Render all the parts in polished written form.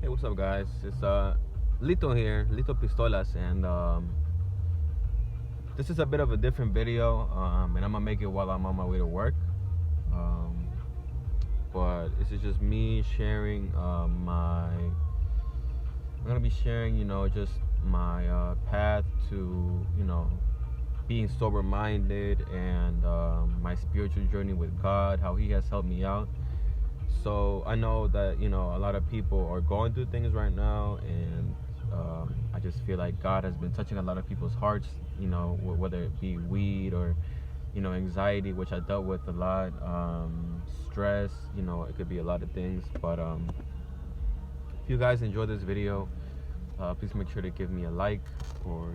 What's up, guys? It's Lito here, Lito Pistolas, and this is a bit of a different video, and I'm gonna make it while I'm on my way to work. But this is just me sharing I'm gonna be sharing, just my path to, being sober-minded and my spiritual journey with God, how He has helped me out. So I know that a lot of people are going through things right now, and I just feel like God has been touching a lot of people's hearts, whether it be weed or anxiety, which I dealt with a lot, stress, it could be a lot of things. But if you guys enjoy this video, please make sure to give me a like, or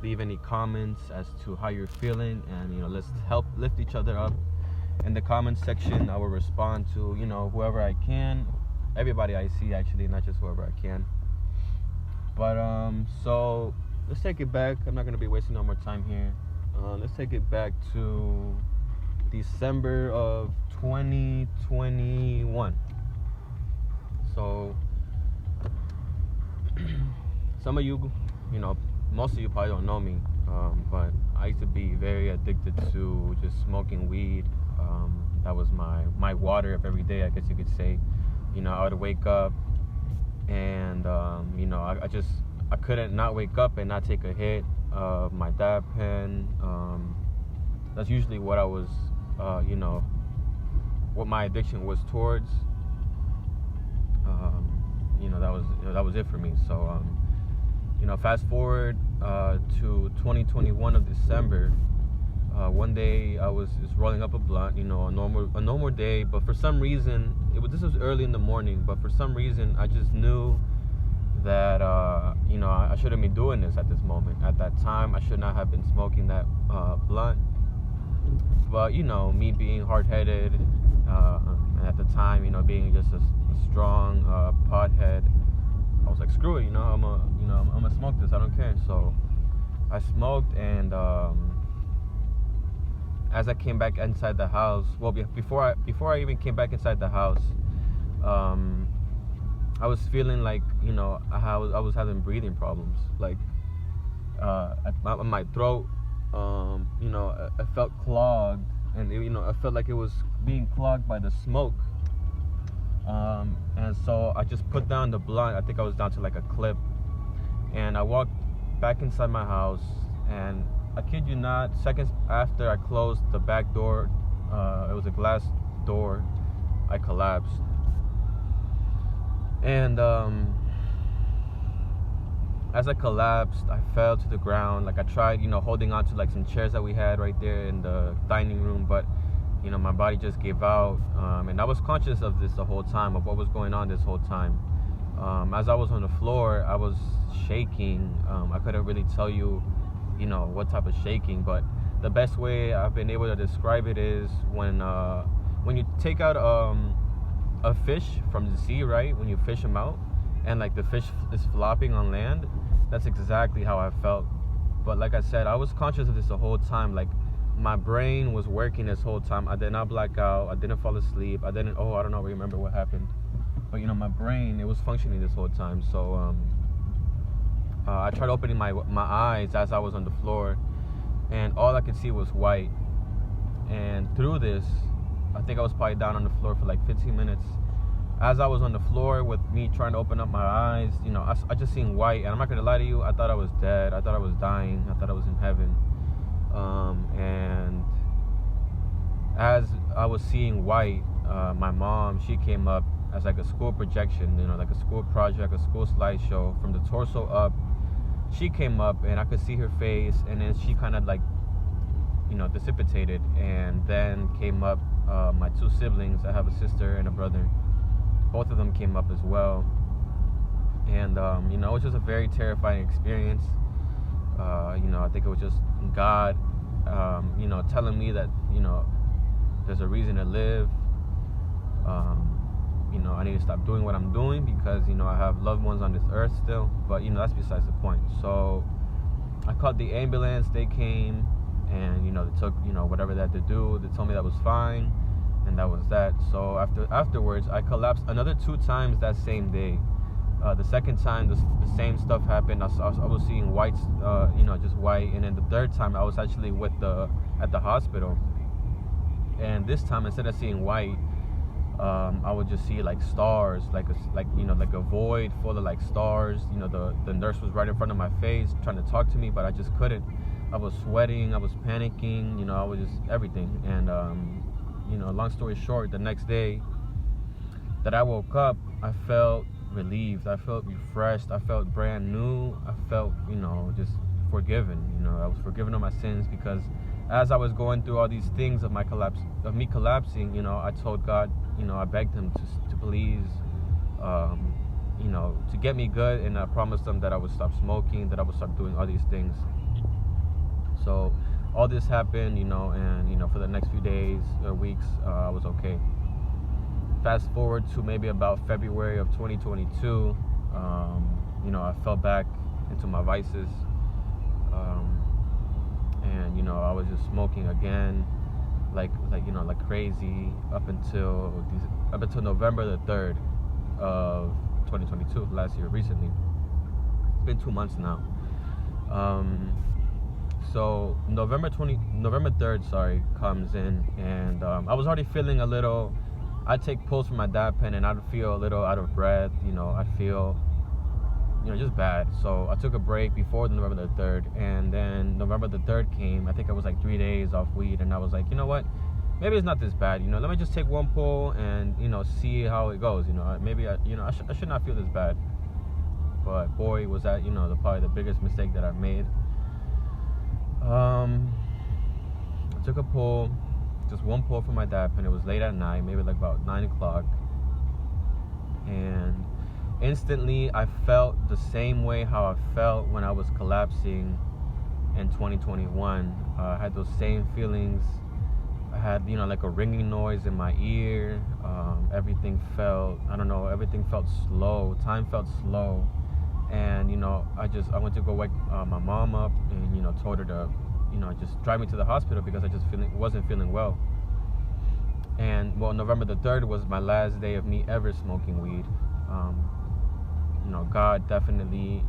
leave any comments as to how you're feeling, and let's help lift each other up. In the comments section, I will respond to whoever I can, everybody I see, actually, not just whoever I can. But so let's take it back. I'm not gonna be wasting no more time here. Let's take it back to December of 2021. So some of you, most of you probably don't know me, but I used to be very addicted to just smoking weed. That was my water of every day, I guess you could say. I would wake up and I couldn't not wake up and not take a hit of my dab pen. That's usually what I was, what my addiction was towards. That was it for me. So fast forward to 2021 of December. One day I was just rolling up a blunt, a normal day, but for some reason, this was early in the morning, but for some reason I just knew that I shouldn't be doing this at this moment. At that time, I should not have been smoking that blunt. But me being hard-headed, and at the time, being just a strong pothead, I was like, screw it, I'm gonna smoke this. I don't care. So I smoked, and as I came back inside the house, well, before I even came back inside the house, I was feeling like I was having breathing problems, like my throat, it felt clogged, and I felt like it was being clogged by the smoke. And so I just put down the blunt. I think I was down to like a clip, and I walked back inside my house, and I kid you not, seconds after I closed the back door, it was a glass door, I collapsed. And as I collapsed, I fell to the ground. Like, I tried, holding on to like some chairs that we had right there in the dining room, but my body just gave out. And I was conscious of this the whole time, of what was going on this whole time. As I was on the floor, I was shaking. I couldn't really tell you what type of shaking, but the best way I've been able to describe it is when you take out a fish from the sea, right? When you fish them out, and like the fish is flopping on land, that's exactly how I felt. But like I said, I was conscious of this the whole time. Like, my brain was working this whole time. I did not black out. I didn't fall asleep. I don't remember what happened. But my brain, it was functioning this whole time. So I tried opening my eyes as I was on the floor, and all I could see was white. And through this, I think I was probably down on the floor for like 15 minutes. As I was on the floor with me trying to open up my eyes, I just seen white. And I'm not gonna lie to you, I thought I was dead. I thought I was dying. I thought I was in heaven. And as I was seeing white, my mom, she came up as like a school projection, like a school project, a school slideshow from the torso up. She came up, and I could see her face, and then she kind of like, dissipated. And then came up my two siblings. I have a sister and a brother. Both of them came up as well. And it was just a very terrifying experience. I think it was just God, telling me that, there's a reason to live. I need to stop doing what I'm doing, because, I have loved ones on this earth still. But, that's besides the point. So I called the ambulance. They came, and, they took, whatever they had to do. They told me that was fine. and that was that. So afterwards, I collapsed another 2 times that same day. The second time, the same stuff happened. I was seeing whites, just white. And then the third time, I was actually at the hospital. And this time, instead of seeing white, I would just see like stars, like a void full of like stars. The nurse was right in front of my face trying to talk to me, but I just couldn't. I was sweating, I was panicking, I was just everything. And long story short, the next day that I woke up, I felt relieved, I felt refreshed, I felt brand new, I felt just forgiven. I was forgiven of my sins, because as I was going through all these things of me collapsing, I told God, I begged him to please, to get me good, and I promised him that I would stop smoking, that I would stop doing all these things. So all this happened, and for the next few days or weeks, I was okay. Fast forward to maybe about February of 2022, I fell back into my vices, and I was just smoking again, like crazy, up until November the 3rd of 2022, last year, recently. It's been 2 months now. So November 3rd, comes in, and I was already feeling a little. I'd take pulls from my dab pen, and I'd feel a little out of breath. I'd feel, just bad. So I took a break before November the 3rd, and then November the 3rd came. I think I was like 3 days off weed, and I was like, you know what? Maybe it's not this bad. Let me just take one pull and see how it goes. Maybe I should not feel this bad. But boy, was that probably the biggest mistake that I've made. I took a pull, just one pull from my dab pen. It was late at night, maybe like about 9 o'clock, and instantly I felt the same way how I felt when I was collapsing in 2021. I had those same feelings. I had like a ringing noise in my ear. Everything felt slow. Time felt slow. And I went to go wake my mom up, and told her to just drive me to the hospital, because I just wasn't feeling well. And November the 3rd was my last day of me ever smoking weed. God definitely,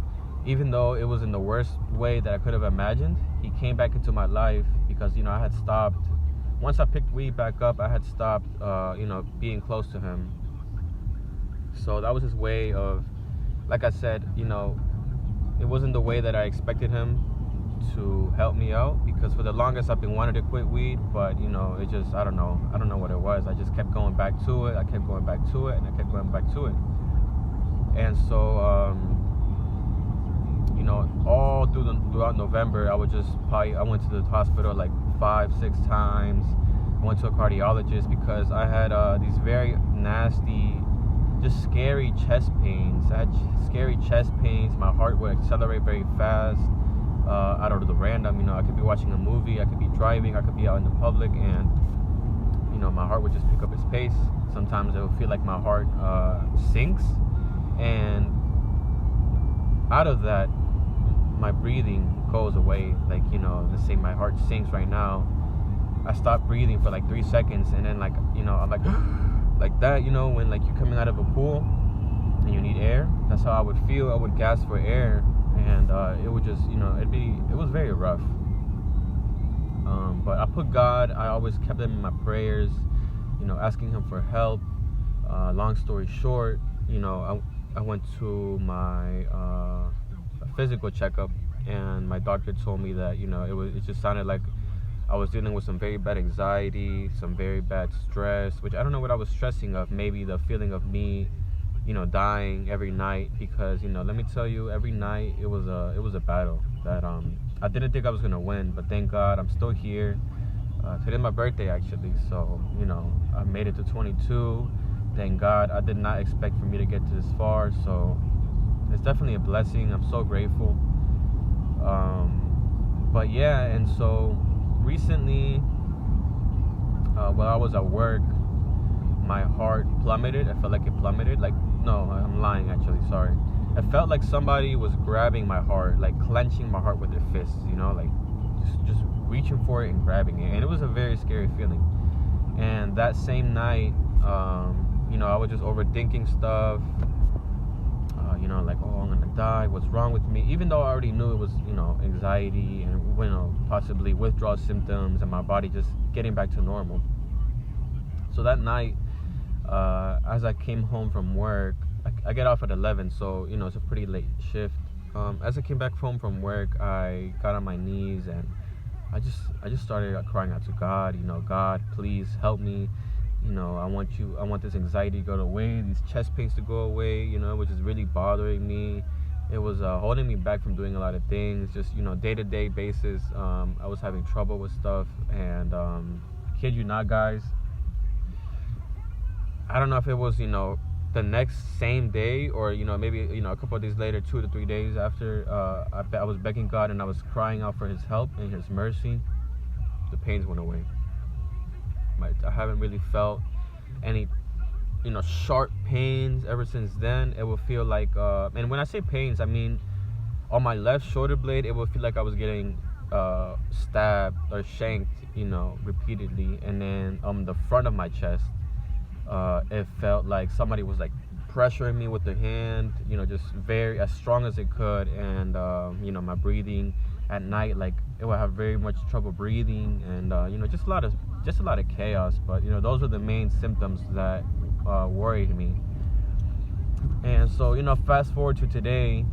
even though it was in the worst way that I could have imagined, he came back into my life, because I had stopped. Once I picked weed back up, I had stopped being close to him. So that was his way of, like I said, it wasn't the way that I expected him to help me out, because for the longest I've been wanting to quit weed, but it just, I don't know what it was. I just kept going back to it. I kept going back to it, and I kept going back to it. And so all throughout November, I went to the hospital like 5-6 times. I went to a cardiologist, because I had these very nasty, just scary chest pains. I had scary chest pains. My heart would accelerate very fast, out of the random. I could be watching a movie, I could be driving, I could be out in the public, and my heart would just pick up its pace. Sometimes it would feel like my heart sinks, and out of that, my breathing goes away. Like, let's say my heart sinks right now, I stop breathing for like 3 seconds, and then I'm like like that, when like you're coming out of a pool and you need air. That's how I would feel. I would gasp for air, and it would just, it was very rough. But I put God, I always kept him in my prayers, asking him for help. Long story short, I went to my physical checkup, and my doctor told me that it just sounded like I was dealing with some very bad anxiety, some very bad stress, which I don't know what I was stressing of. Maybe the feeling of me, dying every night, because let me tell you, every night it was a battle that I didn't think I was gonna win, but thank God I'm still here. Today's my birthday, actually, so I made it to 22. Thank God. I did not expect for me to get to this far, so it's definitely a blessing. I'm so grateful. But yeah, and so recently, while I was at work, my heart plummeted. I felt like it plummeted. No, I'm lying, actually, sorry. It felt like somebody was grabbing my heart, like clenching my heart with their fists, like just reaching for it and grabbing it. And it was a very scary feeling. And that same night, I was just overthinking stuff. you know, like, oh, I'm gonna die, what's wrong with me, even though I already knew it was, you know, anxiety and, you know, possibly withdrawal symptoms and my body just getting back to normal. So that night, as I came home from work, I get off at 11, so, you know, it's a pretty late shift. As I came back home from work, I got on my knees and I just started crying out to God. You know, God, please help me. You know, I want this anxiety to go away, these chest pains to go away. You know, it was just really bothering me. It was holding me back from doing a lot of things. Just, you know, day-to-day basis. I was having trouble with stuff, and kid you not, guys, I don't know if it was, you know, the next same day or, you know, maybe, you know, a couple of days later, 2 to 3 days after, I was begging God and I was crying out for his help and his mercy. The pains went away. I haven't really felt any, you know, sharp pains ever since then. It would feel like, and when I say pains, I mean on my left shoulder blade, it would feel like I was getting stabbed or shanked, you know, repeatedly. And then on the front of my chest, it felt like somebody was like pressuring me with their hand, you know, just very as strong as it could. And you know, my breathing at night, like it would have very much trouble breathing, and you know, just a lot of chaos. But you know, those are the main symptoms that worried me. And so, you know, fast forward to today.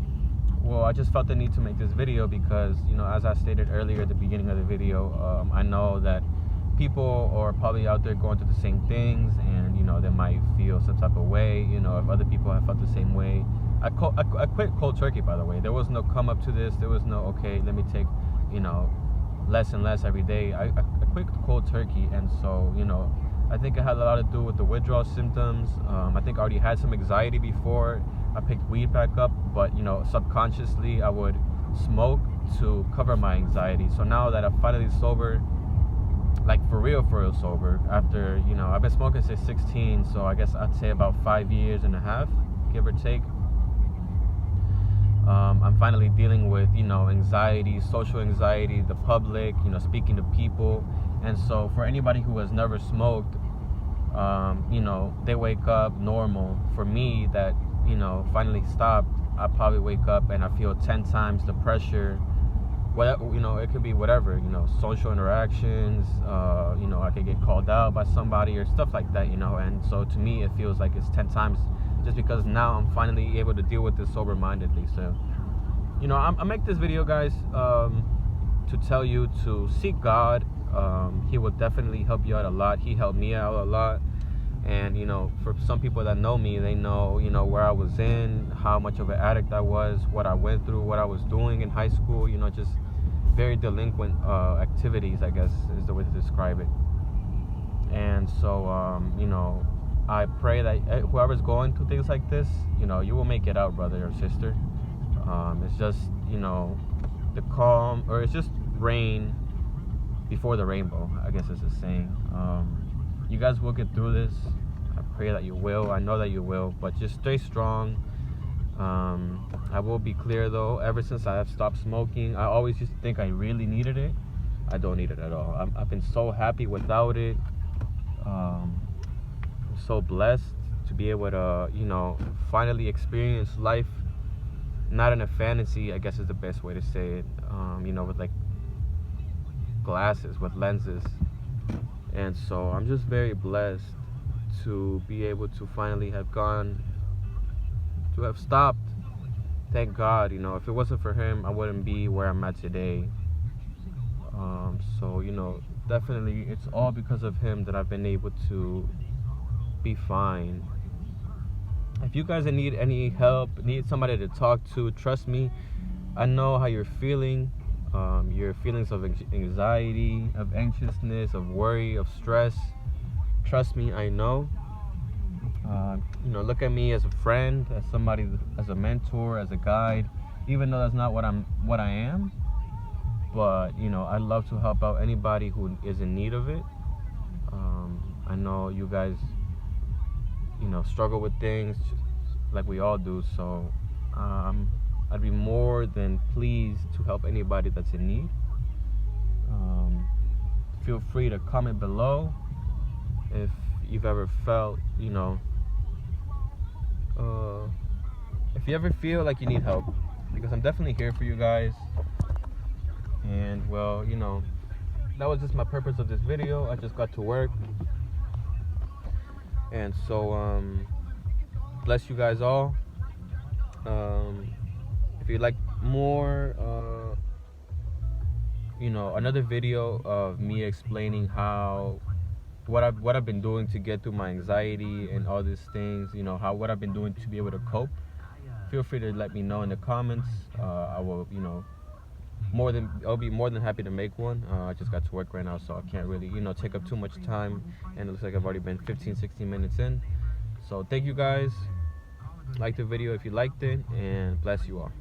Well, I just felt the need to make this video because, you know, as I stated earlier at the beginning of the video, I know that people are probably out there going through the same things, and you know, they might feel some type of way, you know, if other people have felt the same way. I quit cold turkey, by the way. There was no come up to this. There was no, okay, let me take, you know, less and less every day. I quit cold turkey. And so, you know, I think it had a lot to do with the withdrawal symptoms. I think I already had some anxiety before I picked weed back up, but you know, subconsciously I would smoke to cover my anxiety. So now that I'm finally sober, like for real sober, after, you know, I've been smoking since 16, so I guess I'd say about 5 years and a half, give or take. I'm finally dealing with, you know, anxiety, social anxiety, the public, you know, speaking to people. And so for anybody who has never smoked, you know, they wake up normal. For me, that, you know, finally stopped, I probably wake up and I feel 10 times the pressure. Well, you know, it could be whatever, you know, social interactions, you know, I could get called out by somebody or stuff like that, you know. And so to me, it feels like it's 10 times, just because now I'm finally able to deal with this sober-mindedly. So, you know, I make this video, guys, to tell you to seek God. He will definitely help you out a lot. He helped me out a lot. And, you know, for some people that know me, they know, you know, where I was in, how much of an addict I was, what I went through, what I was doing in high school, you know, just very delinquent activities, I guess is the way to describe it. And so, you know, I pray that whoever's going through things like this, you know, you will make it out, brother or sister. It's just, you know, the calm, or it's just rain before the rainbow, I guess is the saying. You guys will get through this. I pray that you will. I know that you will, but just stay strong. I will be clear though, ever since I have stopped smoking, I always used to think I really needed it. I don't need it at all. I've been so happy without it. I'm so blessed to be able to, you know, finally experience life, not in a fantasy, I guess is the best way to say it, you know, with like glasses, with lenses. And so I'm just very blessed to be able to finally have stopped. Thank God, you know, if it wasn't for him, I wouldn't be where I'm at today. So, you know, definitely it's all because of him that I've been able to be fine. If you guys need any help, need somebody to talk to, trust me, I know how you're feeling. Your feelings of anxiety, of anxiousness, of worry, of stress. Trust me, I know. You know, look at me as a friend, as somebody, as a mentor, as a guide. Even though that's not what I am, but you know, I love to help out anybody who is in need of it. I know you guys, you know, struggle with things like we all do. So I'd be more than pleased to help anybody that's in need. Feel free to comment below if you've ever felt, you know, if you ever feel like you need help, because I'm definitely here for you guys. And well, you know, that was just my purpose of this video. I just got to work, and so bless you guys all. If you'd like more, you know, another video of me explaining how what I've been doing to get through my anxiety and all these things, you know, what I've been doing to be able to cope, feel free to let me know in the comments. I will, you know, I'll be more than happy to make one. I just got to work right now, so I can't really, you know, take up too much time, and it looks like I've already been 15-16 minutes in. So thank you guys. Like the video if you liked it, and bless you all.